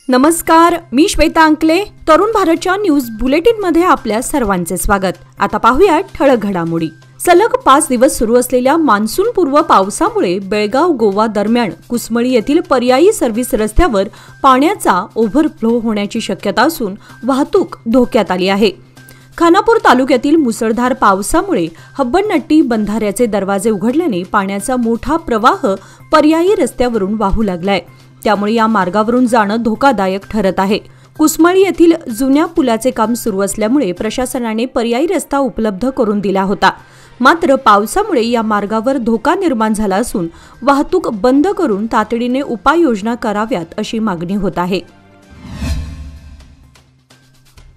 नमस्कार, मी श्वेता अंकले. तरुण भारतच्या न्यूज बुलेटिन मध्ये आपल्या सर्वांचे स्वागत. आता पाहूया ठळक घडामोडी. सलग 5 दिवस सुरू असलेल्या मान्सून पूर्व पावसामुळे बेळगाव गोवा दरम्यान कुसमळी येथील पर्यायी सर्व्हिस रस्त्यावर पाण्याचा ओव्हरफ्लो होण्याची शक्यता असून वाहतूक धोक्यात आली आहे. खानापूर तालुक्यातील मुसळधार पावसामुळे हब्बनट्टी बंधाऱ्याचे दरवाजे उघडल्याने पाण्याचा मोठा प्रवाह पर्यायी रस्त्यावरून वाहू लागलाय. त्यामुळे या मार्गावरून जाणं धोकादायक ठरत आहे. कुसमळी येथील जुन्या पुलाचे काम सुरू असल्यामुळे प्रशासनाने पर्यायी रस्ता उपलब्ध करून दिला होता. मात्र पावसामुळे या मार्गावर धोका निर्माण झाला असून वाहतूक बंद करून तातडीने उपाययोजना कराव्यात अशी मागणी होत आहे.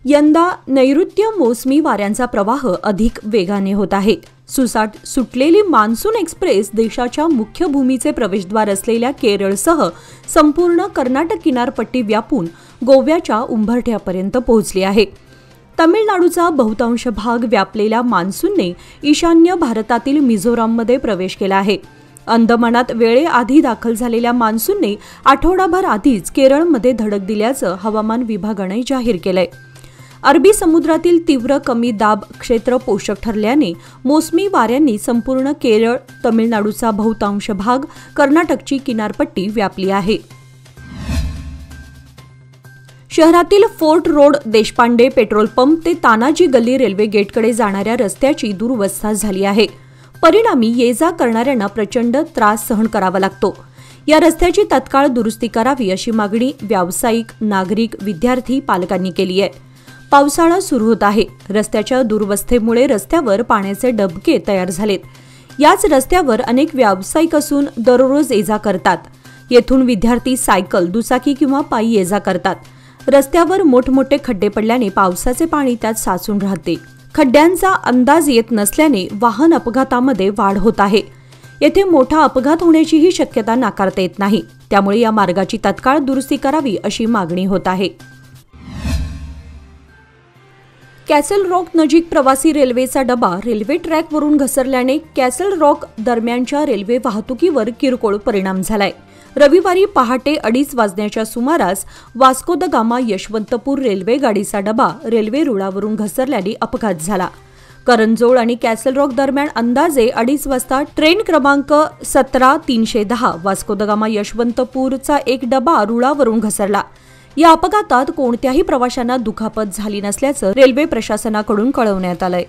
यंदा नैऋत्य मोसमी वाऱ्यांचा प्रवाह अधिक वेगाने होत आहे. सुटलेली मान्सून एक्सप्रेस देशाच्या मुख्य भूमीचे प्रवेशद्वार असलेल्या केरळसह संपूर्ण कर्नाटक किनारपट्टी व्यापून गोव्याच्या उंबरठ्यापर्यंत पोहोचली आहे. तमिळनाडूचा बहुतांश भाग व्यापलेल्या मान्सूनने ईशान्य भारतातील मिझोराममध्ये प्रवेश केला आहे. अंदमानात वेळेआधी दाखल झालेल्या मान्सूनने आठवडाभर आधीच केरळमध्ये धडक दिल्याचं हवामान विभागाने जाहीर केलंय. अरबी समुद्रातील तीव्र कमी दाब क्षेत्र पोषक ठरल्याने मोसमी वाऱ्यांनी संपूर्ण केरळ, तमिळनाडूचा बहुतांश भाग, कर्नाटकची किनारपट्टी व्यापली आहे. शहरातील fort road, Deshpande petrol pump ते तानाजी गल्ली रेल्वे गेटकडे जाणाऱ्या रस्त्याची दुरवस्था झाली आहे. परिणामी ये जा करणाऱ्यांना प्रचंड त्रास सहन करावा लागतो. या रस्त्याची तत्काळ दुरुस्ती करावी अशी मागणी व्यावसायिक, नागरिक, विद्यार्थी, पालकांनी केली आहे. पावसाळा सुरू होत आहे. रस्त्याच्या दुरवस्थेमुळे रस्त्यावर पाण्याचे डबके तयार झालेत. याच रस्त्यावर अनेक व्यावसायिक असून दररोज ये जा करतात. येथून विद्यार्थी सायकल, दुचाकी किंवा पायी ये जा करतात. रस्त्यावर मोठमोठे खड्डे पडल्याने पावसाचे पाणी त्यात साचून राहते. खड्ड्यांचा अंदाज येत नसल्याने वाहन अपघातामध्ये वाढ होत आहे. येथे मोठा अपघात होण्याचीही शक्यता नाकारता येत नाही. त्यामुळे या मार्गाची तत्काळ दुरुस्ती करावी अशी मागणी होत आहे. कॅसल रॉक नजीक प्रवासी रेल्वेचा डबा रेल्वे ट्रॅकवरून घसरल्याने कॅसल रॉक दरम्यानच्या रेल्वे वाहतुकीवर किरकोळ परिणाम झालाय. रविवारी पहाटे 2:30 वाजण्याच्या सुमारास वास्को द गामा यशवंतपूर रेल्वे गाडीचा डबा रेल्वे रुळावरून घसरल्याने अपघात झाला. करंजोळ आणि कॅसल रॉक दरम्यान अंदाजे 2:30 वाजता ट्रेन क्रमांक 17-310 वास्को द गामा यशवंतपूरचा एक डबा रुळावरून घसरला. या अपघातात कोणत्याही प्रवाशांना दुखापत झाली नसल्याचं रेल्वे प्रशासनाकडून कळवण्यात आलंय.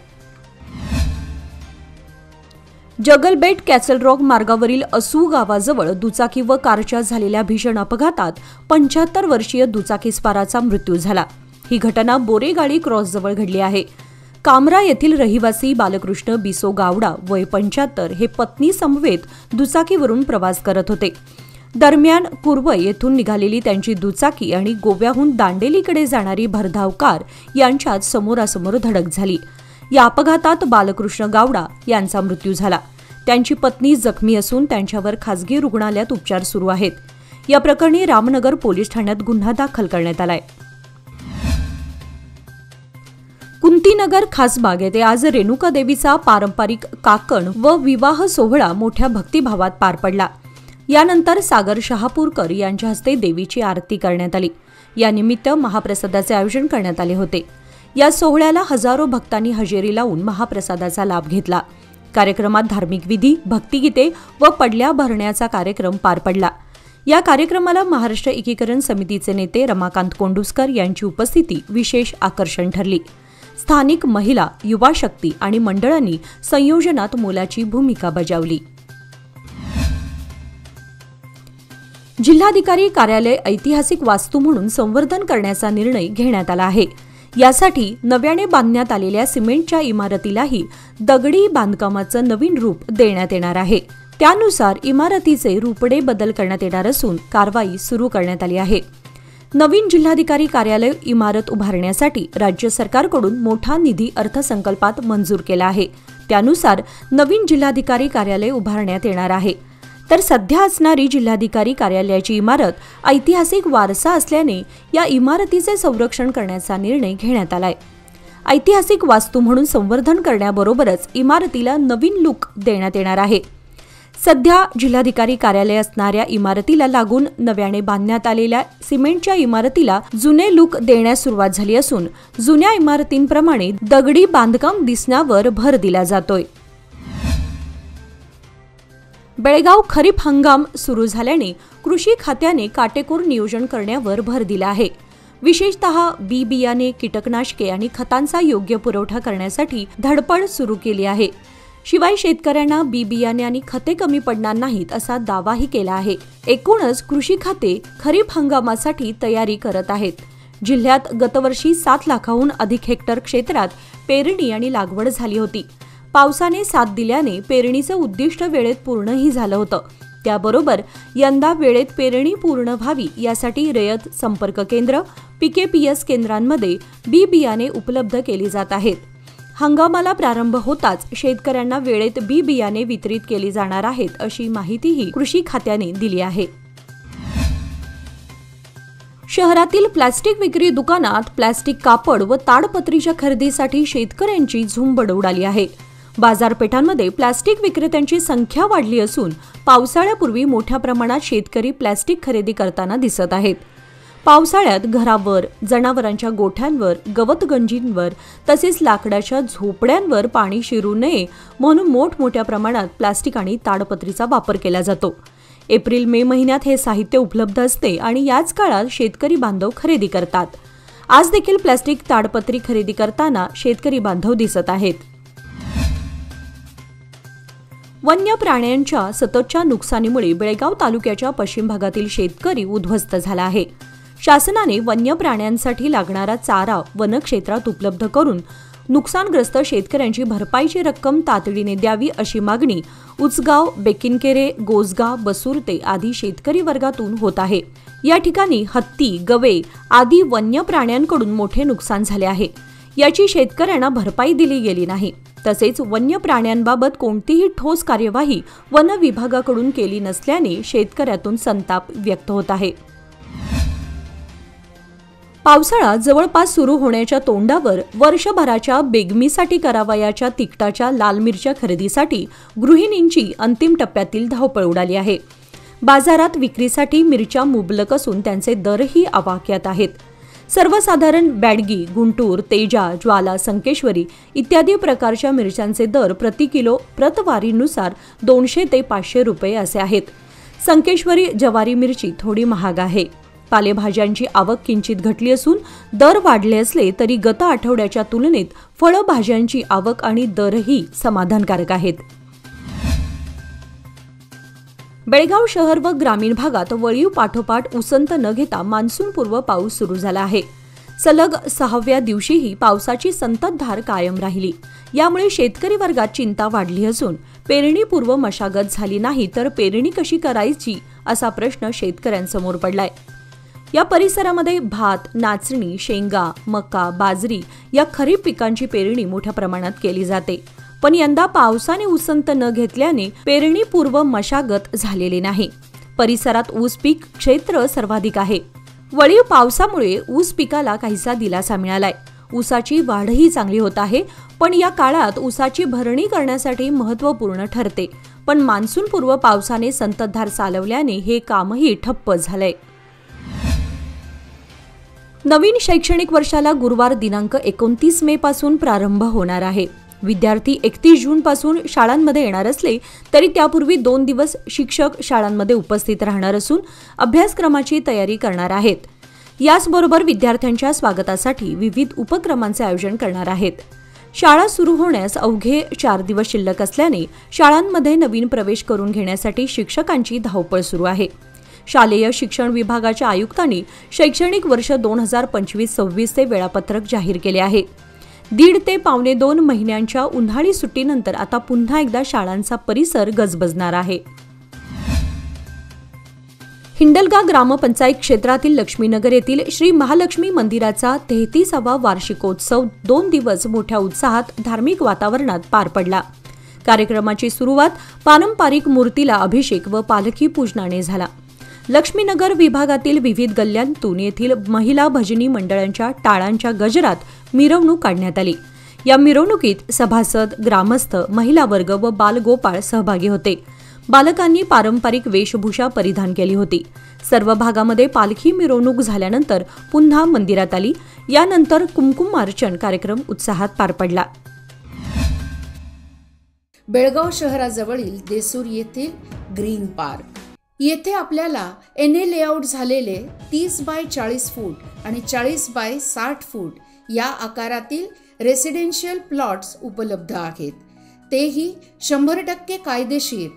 जगलबेट कॅसल रॉक मार्गावरील असू गावाजवळ दुचाकी व कारच्या झालेल्या भीषण अपघातात 75 वर्षीय दुचाकीस्वाराचा मृत्यू झाला. ही घटना बोरेगाडी क्रॉसजवळ घडली आहे. कामरा येथील रहिवासी बालकृष्ण बिसो गावडा वय 75 हे पत्नी समवेत दुचाकीवरून प्रवास करत होते. दरम्यान कुर्वय येथून निघालेली त्यांची दुचाकी आणि गोव्याहून दांडेलीकडे जाणारी भरधाव कार यांच्यात समोरासमोर धडक झाली. या अपघातात बालकृष्ण गावडा यांचा मृत्यू झाला. त्यांची पत्नी जखमी असून त्यांच्यावर खासगी रुग्णालयात उपचार सुरू आहेत. या प्रकरणी रामनगर पोलीस ठाण्यात गुन्हा दाखल करण्यात आलाय. कुंतीनगर खासबाग येथे आज रेणुका देवीचा पारंपरिक काकण व विवाह सोहळा मोठ्या भक्तिभावात पार पडला. यानंतर सागर शहापूरकर यांच्या हस्ते देवीची आरती करण्यात आली. यानिमित्त महाप्रसादाचे आयोजन करण्यात आले होते. या सोहळ्याला हजारो भक्तांनी हजेरी लावून महाप्रसादाचा लाभ घेतला. कार्यक्रमात धार्मिक विधी, भक्तिगीते व पडल्या भरण्याचा कार्यक्रम पार पडला. या कार्यक्रमाला महाराष्ट्र एकीकरण समितीचे नेते रमाकांत कोंडुस्कर यांची उपस्थिती विशेष आकर्षण ठरली. स्थानिक महिला, युवा शक्ती आणि मंडळांनी संयोजनात मोलाची भूमिका बजावली. जिल्हाधिकारी कार्यालय ऐतिहासिक वास्तू म्हणून संवर्धन करण्याचा निर्णय घेण्यात आला आहे. यासाठी नव्याने बांधण्यात आलेल्या सिमेंटच्या इमारतीलाही दगडी बांधकामाचं नवीन रूप देण्यात येणार आहे. त्यानुसार इमारतीचे रूपडे बदल करण्यात येणार असून कारवाई सुरू करण्यात आली आहे. नवीन जिल्हाधिकारी कार्यालय इमारत उभारण्यासाठी राज्य सरकारकडून मोठा निधी अर्थसंकल्पात मंजूर केला आहे. त्यानुसार नवीन जिल्हाधिकारी कार्यालय उभारण्यात येणार आहे. तर सध्या असणारी जिल्हाधिकारी कार्यालयाची इमारत ऐतिहासिक वारसा असल्याने या इमारतीचे संरक्षण करण्याचा निर्णय घेण्यात आलाय. ऐतिहासिक वास्तू म्हणून संवर्धन करण्याबरोबरच इमारतीला नवीन लुक देण्यात येणार आहे. सध्या जिल्हाधिकारी कार्यालय असणाऱ्या इमारतीला लागून नव्याने बांधण्यात आलेल्या सिमेंटच्या इमारतीला जुने लुक देण्यास सुरुवात झाली असून जुन्या इमारतींप्रमाणे दगडी बांधकाम दिसण्यावर भर दिला जातोय। बेळगाव खरीप हंगाम सुरू झाल्याने कृषी खात्याने काटेकोर नियोजन करण्यावर भर दिला आहे। विशेषतः बी बियाणे, कीटकनाशके आणि खतांचा योग्य पुरवठा करण्यासाठी धडपड सुरू केली आहे। शिवाय शेतकऱ्यांना बी बियाणे आणि खते कमी पडणार नाहीत असा दावाही केला आहे। एकूणच कृषी खाते खरीप हंगामासाठी तयारी करत आहेत। जिल्ह्यात गतवर्षी 7 लाखाहून अधिक हेक्टर क्षेत्रात पेरणी आणि लागवड झाली होती। पावसाने साथ दिल्याने पेरणीचं उद्दिष्ट वेळेत पूर्णही झालं होतं। त्याबरोबर यंदा वेळेत पेरणी पूर्ण व्हावी यासाठी रयत संपर्क केंद्र, PKPS केंद्रांमध्ये बी बियाणे उपलब्ध केली जात आहेत। हंगामाला प्रारंभ होताच शेतकऱ्यांना वेळेत बी बियाणे वितरित केली जाणार आहेत, अशी माहितीही कृषी खात्याने दिली आहे। शहरातील प्लास्टिक विक्री दुकानात प्लास्टिक कापड व ताडपत्रीच्या खरेदीसाठी शेतकऱ्यांची झुंबड उडाली आहे। बाजारपेठांमध्ये प्लास्टिक विक्रेत्यांची संख्या वाढली असून पावसाळ्यापूर्वी मोठ्या प्रमाणात शेतकरी प्लास्टिक खरेदी करताना दिसत आहेत। पावसाळ्यात घरावर, जनावरांच्या गोठ्यांवर, गवतगंजींवर तसेच लाकडाच्या झोपड्यांवर पाणी शिरू नये म्हणून मोठमोठ्या प्रमाणात प्लास्टिक आणि ताडपत्रीचा वापर केला जातो। एप्रिल-मे महिन्यात हे साहित्य उपलब्ध असते आणि याच काळात शेतकरी बांधव खरेदी करतात। आज देखील प्लास्टिक ताडपत्री खरेदी करताना शेतकरी बांधव दिसत आहेत। वन्य प्राण्यांच्या सततच्या नुकसानीमुळे बेळगाव तालुक्याच्या पश्चिम भागातील शेतकरी उद्ध्वस्त झाला आहे। शासनाने वन्य प्राण्यांसाठी लागणारा चारा वनक्षेत्रात उपलब्ध करून नुकसानग्रस्त शेतकऱ्यांची भरपाईची रक्कम तातडीने द्यावी अशी मागणी उचगाव, बेकिनकेरे, गोसगाव, बसुर्ते आदी शेतकरी वर्गातून होत आहे। या ठिकाणी हत्ती, गवे आदी वन्य प्राण्यांकडून मोठे नुकसान झाले आहे। याची शेतकऱ्यांना भरपाई दिली गेली नाही। तसेच वन्य प्राण्यांबाबत कोणतीही ठोस कार्यवाही वन विभागाकडून केली नसल्याने शेतकऱ्यातून संताप व्यक्त होत आहे। पावसाळा जवळपास सुरू होण्याच्या तोंडावर वर्षभराच्या बेगमीसाठी करावयाच्या तिखटाच्या लाल मिरच्या खरेदीसाठी गृहिणींची अंतिम टप्प्यातील धावपळ उडाली आहे। बाजारात विक्रीसाठी मिरच्या मुबलक असून त्यांचे दरही आवाक्यात आहेत। सर्वसाधारण बॅडगी, गुंटूर, तेजा, ज्वाला, संकेश्वरी इत्यादी प्रकारच्या मिरच्यांचे दर प्रति किलो प्रतवारीनुसार 200 ते 500 रुपये असे आहेत। संकेश्वरी ज्वारी मिरची थोडी महाग आहे। पालेभाज्यांची आवक किंचित घटली असून दर वाढले असले तरी गत आठवड्याच्या तुलनेत फळभाज्यांची आवक आणि दरही समाधानकारक आहेत। बेळगाव शहर व ग्रामीण भागात वळीव पाठोपाठ उसंत न घेता मान्सूनपूर्व पाऊस सुरू झाला आहे। सलग 6व्या दिवशीही पावसाची संततधार कायम राहिली। यामुळे शेतकरी वर्गात चिंता वाढली असून पेरणीपूर्व मशागत झाली नाही तर पेरणी कशी करायची असा प्रश्न शेतकऱ्यांसमोर पडलाय। या परिसरामध्ये भात, नाचणी, शेंगा, मका, बाजरी या खरीप पिकांची पेरणी मोठ्या प्रमाणात केली जाते। पण यंदा पावसाने उसंत न घेतल्याने पेरणीपूर्व मशागत झालेली नाही। परिसरात ऊस पीक क्षेत्र सर्वाधिक आहे। वळीव पावसामुळे ऊस पिकाला काहीसा दिलासा मिळालाय। ऊसाची वाढही चांगली होत आहे, पण या काळात ऊसाची भरणी करण्यासाठी महत्त्वपूर्ण ठरते। पण मान्सूनपूर्व पावसाने संततधार चालवल्याने हे कामही ठप्प झालंय। नवीन शैक्षणिक वर्षाला गुरुवार दिनांक 29 मे पासून प्रारंभ होणार आहे। विद्यार्थी 31 जून पासून शाळांमध्ये येणार असले तरी त्यापूर्वी 2 दिवस शिक्षक शाळांमध्ये उपस्थित राहणार असून अभ्यासक्रमाची तयारी करणार आहेत। याचबरोबर विद्यार्थ्यांच्या स्वागतासाठी विविध उपक्रमांचे आयोजन करणार आहेत। शाळा सुरू होण्यास अवघे 4 दिवस शिल्लक असल्याने शाळांमध्ये नवीन प्रवेश करून घेण्यासाठी शिक्षकांची धावपळ सुरू आहे। शालेय शिक्षण विभागाच्या आयुक्तांनी शैक्षणिक वर्ष 2025-26 वेळापत्रक जाहीर केले आहे। 1.5 ते 1.25 महिन्यांच्या उन्हाळी सुट्टीनंतर आता पुन्हा एकदा शाळांचा परिसर गजबजणार आहे। हिंडलगा ग्रामपंचायत क्षेत्रातील लक्ष्मीनगर येथील श्री महालक्ष्मी मंदिराचा 33वा वार्षिकोत्सव 2 दिवस मोठ्या उत्साहात धार्मिक वातावरणात पार पडला। कार्यक्रमाची सुरुवात पारंपरिक मूर्तीला अभिषेक व पालखी पूजनाने झाला। लक्ष्मीनगर विभागातील विविध गल्ल्यांतून येथील महिला भजनी मंडळांच्या टाळांच्या गजरात मिरवणूक काढण्यात आली। या मिरवणुकीत सभासद, ग्रामस्थ, महिला वर्ग व बालगोपाळ सहभागी होते। बालकांनी पारंपरिक वेशभूषा परिधान केली होती। सर्व भागामध्ये पालखी मिरवणूक झाल्यानंतर पुन्हा मंदिरात आली। यानंतर कुमकुमार्चन कार्यक्रम उत्साहात पार पडला। बेळगाव शहराजवळील देसूर येथील ग्रीन पार्क येथे आपल्याला NA लेआउट झालेले 30 बाय 40 फूट आणि 40 बाय 60 फूट या आकारातील रेसिडेन्शियल प्लॉट्स उपलब्ध आहेत। तेही 100% कायदेशीर,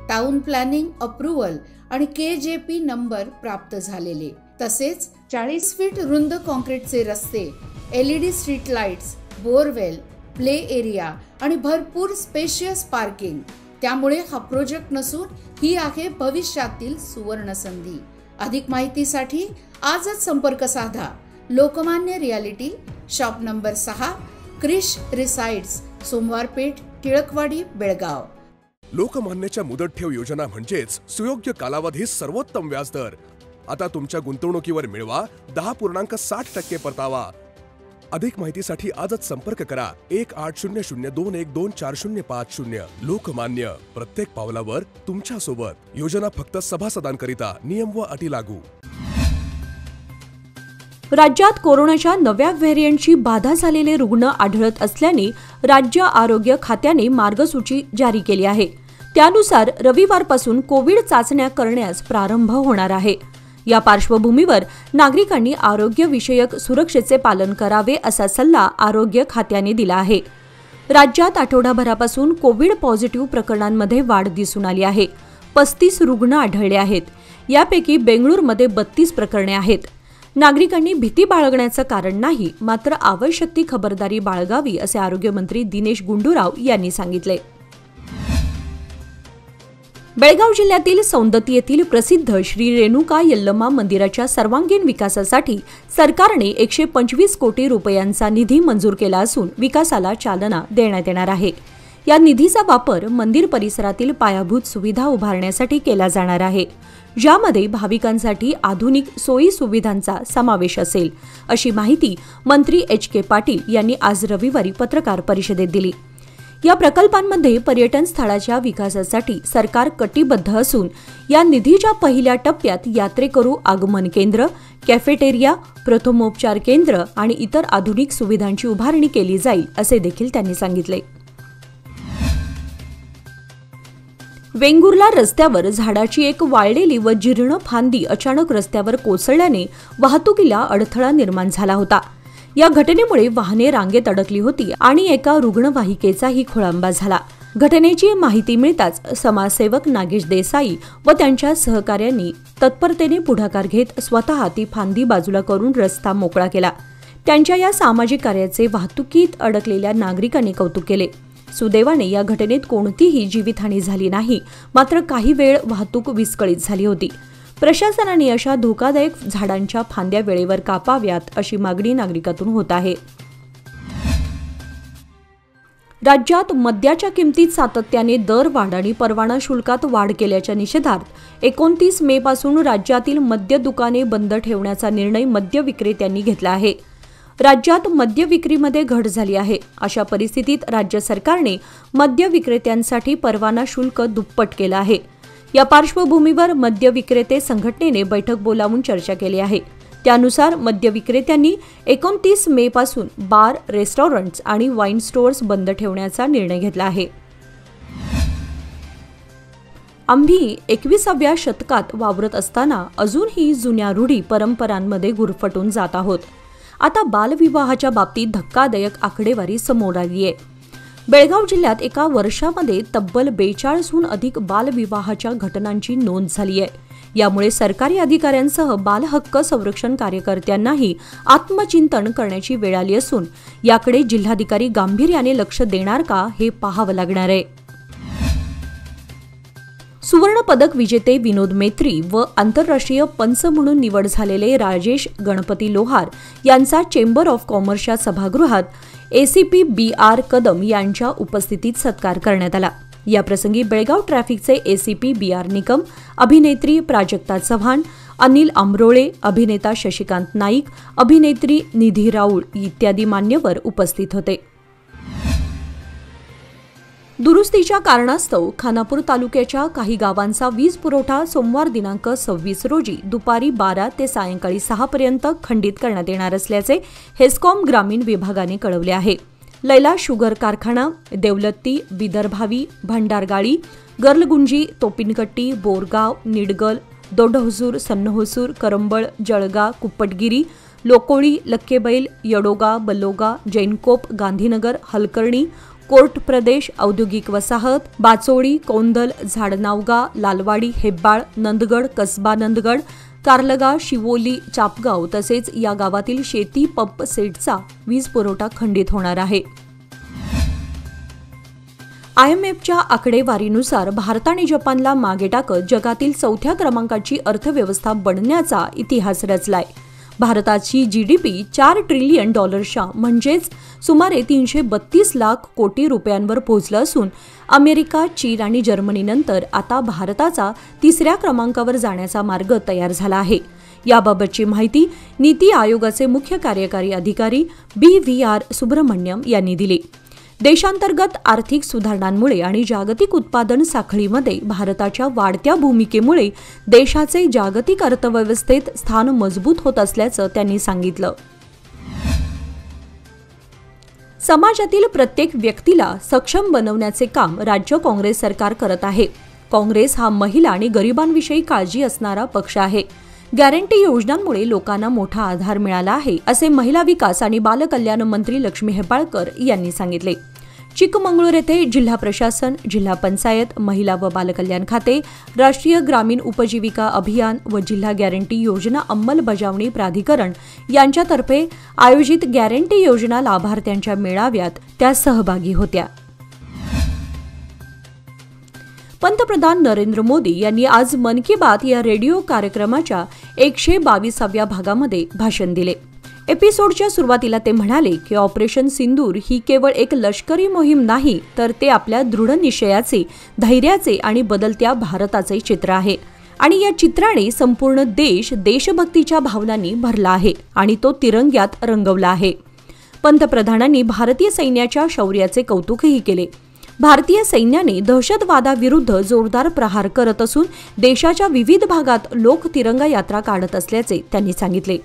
टाउन प्लॅनिंग अप्रूव्हल आणि KJP नंबर प्राप्त झालेले। तसेच 40 फीट रुंद कॉन्क्रीटचे रस्ते, LED street lights, borewell, play area आणि भरपूर स्पेशियस पार्किंग। त्यामुळे हा प्रोजेक्ट नसून ही आहे भविष्यातील सुवर्ण संधी। अधिक माहितीसाठी आजच संपर्क साधा। Lokmanya reality, shop number 6, Krish resides, Somwarpeth, Tilakwadi, Belgaum. लोकमान्यच्या मुदत ठेव योजना म्हणजेच सुयोग्य कालावधी सर्वोत्तम व्याजदर। आता तुमच्या गुंतवणुकीवर मिळवा 10.60% परतावा। अधिक माहितीसाठी आजच संपर्क करा 1800212405। लोकमान्य, प्रत्येक पावलावर तुमच्या सोबत। योजना फक्त सभासदांकरिता, नियम व अटी लागू। राज्यात कोरोनाच्या नव्या व्हेरियंटची बाधा झालेले रुग्ण आढळत असल्याने राज्य आरोग्य खात्याने मार्गसूची जारी केली आहे। त्यानुसार रविवारपासून कोविड चाचण्या करण्यास प्रारंभ होणार आहे। या पार्श्वभूमीवर नागरिकांनी आरोग्यविषयक सुरक्षेचे पालन करावे असा सल्ला आरोग्य खात्याने दिला आहे। राज्यात आठवडाभरापासून कोविड पॉझिटिव्ह प्रकरणांमध्ये वाढ दिसून आली आहे। 35 रुग्ण आढळले आहेत। यापैकी बेंगळूरमध्ये 32 प्रकरणे आहेत। नागरिकांनी भीती बाळगण्याचं कारण नाही, मात्र आवश्यक ती खबरदारी बाळगावी असे आरोग्यमंत्री दिनेश गुंडूराव यांनी सांगितले। बेळगाव जिल्ह्यातील सौंदती येथील प्रसिद्ध श्री रेणुका यल्लमा मंदिराच्या सर्वांगीण विकासासाठी सरकारने 125 कोटी रुपयांचा निधी मंजूर केला असून विकासाला चालना देण्यात येणार आहे। या निधीचा वापर मंदिर परिसरातील पायाभूत सुविधा उभारण्यासाठी केला जाणार आहे, ज्यामध्ये भाविकांसाठी आधुनिक सोयी सुविधांचा समावेश असेल, अशी माहिती मंत्री HK पाटील यांनी आज रविवारी पत्रकार परिषदेत दिली। या प्रकल्पांमध्ये पर्यटन स्थळाच्या विकासासाठी सरकार कटिबद्ध असून या निधीच्या पहिल्या टप्प्यात यात्रेकरू आगमन केंद्र, कॅफेटेरिया, प्रथमोपचार केंद्र आणि इतर आधुनिक सुविधांची उभारणी केली जाईल, असे देखील त्यांनी सांगितले। वेंगुर्ला रस्त्यावर झाडाची एक वाळलेली व जीर्ण फांदी अचानक रस्त्यावर कोसळल्याने वाहतुकीला अडथळा निर्माण झाला होता। या घटनेमुळे वाहने रांगेत अडकली होती आणि एका रुग्णवाहिकेचाही खोळंबा झाला। घटनेची माहिती मिळताच समाजसेवक नागेश देसाई व त्यांच्या सहकाऱ्यांनी तत्परतेने पुढाकार घेत स्वतः ती फांदी बाजूला करून रस्ता मोकळा केला। त्यांच्या या सामाजिक कार्याचे वाहतुकीत अडकलेल्या नागरिकांनी कौतुक केले। सुदैवाने या घटनेत कोणतीही जीवितहानी झाली नाही, मात्र काही वेळ वाहतूक विस्कळीत झाली होती। प्रशासनाने अशा धोकादायक झाडांच्या फांद्या वेळेवर कापाव्यात अशी मागणी नागरिकांतून होत आहे। राज्यात मद्याच्या किमतीत सातत्याने दरवाढ आणि परवाना शुल्कात वाढ केल्याच्या निषेधार्थ 29 मे पासून राज्यातील मद्य दुकाने बंद ठेवण्याचा निर्णय मद्य विक्रेत्यांनी घेतला आहे। राज्यात मद्य विक्रीमध्ये घट झाली आहे। अशा परिस्थितीत राज्य सरकारने मद्य विक्रेत्यांसाठी परवाना शुल्क दुप्पट केलं आहे। या पार्श्वभूमीवर मद्य विक्रेते संघटनेने बैठक बोलावून चर्चा केली आहे। त्यानुसार मद्य विक्रेत्यांनी 29 मे पासून बार, रेस्टॉरंट्स आणि वाईन स्टोअर्स बंद ठेवण्याचा निर्णय घेतला आहे। आम्ही 21व्या शतकात वावरत असताना अजूनही जुन्या रूढी परंपरांमध्ये गुरफटून जात आहोत। आता बालविवाहाच्या बाबतीत धक्कादायक आकडेवारी समोर आली आहे। बेळगाव जिल्ह्यात एका वर्षामध्ये तब्बल 42हून अधिक बालविवाहाच्या घटनांची नोंद झाली आहे। यामुळे सरकारी अधिकाऱ्यांसह बालहक्क संरक्षण कार्यकर्त्यांनाही आत्मचिंतन करण्याची वेळ आली असून याकडे जिल्हाधिकारी गांभीर्याने लक्ष देणार का हे पाहावं लागणार आहे। सुवर्ण पदक विजेते विनोद मेत्री व आंतरराष्ट्रीय पंच म्हणून निवड झालेले राजेश गणपती लोहार यांचा चेंबर ऑफ कॉमर्सच्या सभागृहात ACP BR कदम यांच्या उपस्थितीत सत्कार करण्यात आला। याप्रसंगी बेळगाव ट्रॅफिकचे ACP BR निकम, अभिनेत्री प्राजक्ता चव्हाण, अनिल आंब्रोळे, अभिनेता शशिकांत नाईक, अभिनेत्री निधी राऊळ इत्यादी मान्यवर उपस्थित होते। दुरुस्तीच्या कारणास्तव खानापूर तालुक्याच्या काही गावांचा वीज पुरवठा सोमवार दिनांक 26 रोजी दुपारी 12 ते सायंकाळी 6 पर्यंत खंडित करण्यात येणार असल्याचे हेस्कॉम ग्रामीण विभागाने कळवले आहे. लैला शुगर कारखाना, देवलत्ती, विदर्भावी, भंडारगाळी, गर्लगुंजी, तोपिनकट्टी, बोरगाव, निडगल, दोडहजूर, सन्नहोसूर, करंबळ, जळगा, कुप्पटगिरी, लोकोळी, लक्केबैल, यडोगा, बल्लोगा, जैनकोप, गांधीनगर, हलकर्णी, कोर्ट प्रदेश, औद्योगिक वसाहत, बाचोळी, कोंदल, झाडनावगा, लालवाडी, हेब्बाळ, नंदगड, कसबा नंदगड, कारलगा, शिवोली, चापगाव तसेच या गावातील शेती पंप सेटचा वीज पुरवठा खंडित होणार आहे. IMFच्या आकडेवारीनुसार भारत आणि जपानला मागे टाकत जगातील 4थ्या क्रमांकाची अर्थव्यवस्था बनण्याचा इतिहास रचलाय. भारताची GDP $4 ट्रिलियन म्हणजेच सुमारे 332 लाख कोटी रुपयांवर पोहोचलं असून अमेरिका, चीन आणि जर्मनीनंतर आता भारताचा 3ऱ्या क्रमांकावर जाण्याचा मार्ग तयार झाला आहे. याबाबतची माहिती नीती आयोगाचे मुख्य कार्यकारी अधिकारी BVR सुब्रमण्यम यांनी दिली. देशांतर्गत आर्थिक सुधारणांमुळे आणि जागतिक उत्पादन साखळीमध्ये भारताच्या वाढत्या भूमिकेमुळे देशाचे जागतिक अर्थव्यवस्थेत स्थान मजबूत होत असल्याचं त्यांनी सांगितलं. समाजातील प्रत्येक व्यक्तीला सक्षम बनवण्याचे काम राज्य काँग्रेस सरकार करत आहे. काँग्रेस हा महिला आणि गरिबांविषयी काळजी असणारा पक्ष आहे. गॅरंटी योजनांमुळे लोकांना मोठा आधार मिळाला आहे, असे महिला विकास आणि बालकल्याण मंत्री लक्ष्मी हेब्बाळकर यांनी सांगितले. चिकमंगळूर येथे जिल्हा प्रशासन, जिल्हा पंचायत, महिला व बालकल्याण खाते, राष्ट्रीय ग्रामीण उपजीविका अभियान व जिल्हा गॅरंटी योजना अंमलबजावणी प्राधिकरण यांच्यातर्फे आयोजित गॅरंटी योजना लाभार्थ्यांच्या मेळाव्यात त्या सहभागी होत्या. पंतप्रधान नरेंद्र मोदी यांनी आज मन की बात या रेडिओ कार्यक्रमाच्या 122व्या भागामध्ये भाषण दिले. एपिसोडच्या सुरुवातीला ते म्हणाले की ऑपरेशन सिंदूर ही केवळ एक लष्करी मोहीम नाही, तर ते आपल्या दृढ निश्चयाचे, धैर्याचे आणि बदलत्या भारताचे चित्र आहे. आणि या चित्राने संपूर्ण देश देशभक्तीच्या भावनांनी भरला आहे आणि तो तिरंग्यात रंगवला आहे. पंतप्रधानांनी भारतीय सैन्याच्या शौर्याचे कौतुकही केले. भारतीय सैन्याने दहशतवादाविरुद्ध जोरदार प्रहार करत असून देशाच्या विविध भागात लोक तिरंगा यात्रा काढत असल्याचे त्यांनी सांगितले.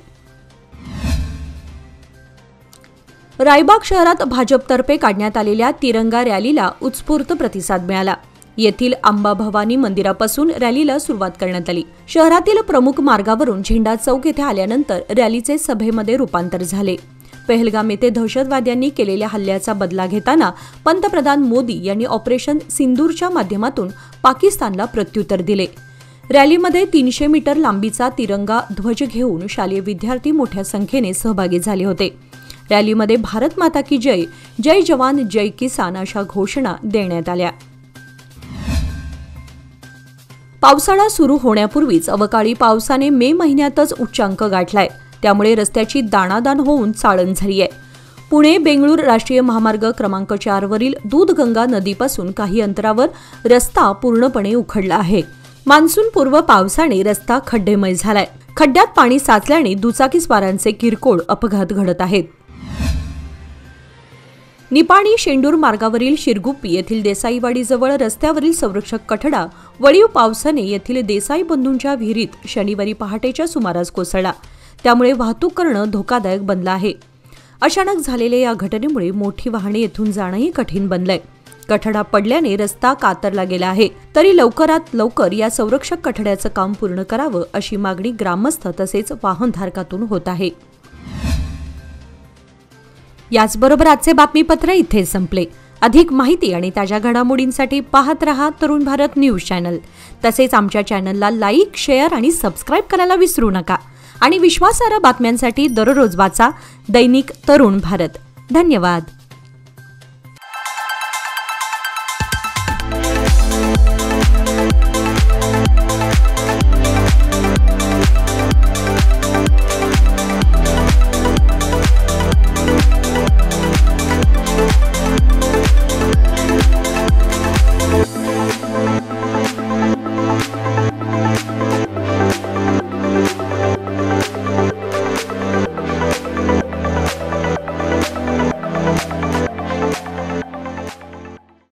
रायबाग शहरात भाजपतर्फे काढण्यात आलेल्या तिरंगा रॅलीला उत्स्फूर्त प्रतिसाद मिळाला. येथील अंबा भवानी मंदिरापासून रॅलीला सुरुवात करण्यात आली. शहरातील प्रमुख मार्गावरून झेंडा चौक येथे आल्यानंतर रॅलीचे सभेमध्ये रूपांतर झाले. पहलगाम येथे दहशतवाद्यांनी केलेल्या हल्ल्याचा बदला घेताना पंतप्रधान मोदी यांनी ऑपरेशन सिंदूरच्या माध्यमातून पाकिस्तानला प्रत्युत्तर दिले. रॅलीमध्ये 300 मीटर लांबीचा तिरंगा ध्वज घेऊन शालेय विद्यार्थी मोठ्या संख्येने सहभागी झाले होते. रॅलीमध्ये भारत माता की जय, जय जवान, जय किसान अशा घोषणा देण्यात आल्या. पावसाळा सुरू होण्यापूर्वीच अवकाळी पावसाने मे महिन्यातच उच्चांक गाठलाय. त्यामुळे रस्त्याची दाणादाण होऊन चाळण झाली आहे. पुणे बेंगळूर राष्ट्रीय महामार्ग क्रमांक 4 वरील दूधगंगा नदीपासून काही अंतरावर रस्ता पूर्णपणे उखडला आहे. मान्सूनपूर्व पावसाने रस्ता खड्डेमय झालाय. खड्ड्यात पाणी साचल्याने दुचाकीस्वारांचे किरकोळ अपघात घडत आहेत. निपाणी शेंडूर मार्गावरील शिरगुप्पी येथील देसाईवाडीजवळ रस्त्यावरील संरक्षक कठडा वळीव पावसाने येथील देसाई बंधूंच्या विहिरीत शनिवारी पहाटेच्या सुमारास कोसळला. त्यामुळे वाहतूक करणं धोकादायक बनलं आहे. अचानक झालेल्या या घटनेमुळे मोठी वाहने येथून जाणंही कठीण बनलंय. कठडा पडल्याने रस्ता कातरला गेला आहे. तरी लवकरात लवकर या संरक्षक कठड्याचं काम पूर्ण करावं अशी मागणी ग्रामस्थ तसेच वाहनधारकातून होत आहे. याचबरोबर आजचे बातमीपत्र इथे संपले. अधिक माहिती आणि ताज्या घडामोडींसाठी पाहत रहा तरुण भारत न्यूज चॅनल. तसेच आमच्या चॅनलला लाईक, शेअर आणि सबस्क्राईब करायला विसरू नका. आणि विश्वासार्ह बातम्यांसाठी दररोज वाचा दैनिक तरुण भारत. धन्यवाद.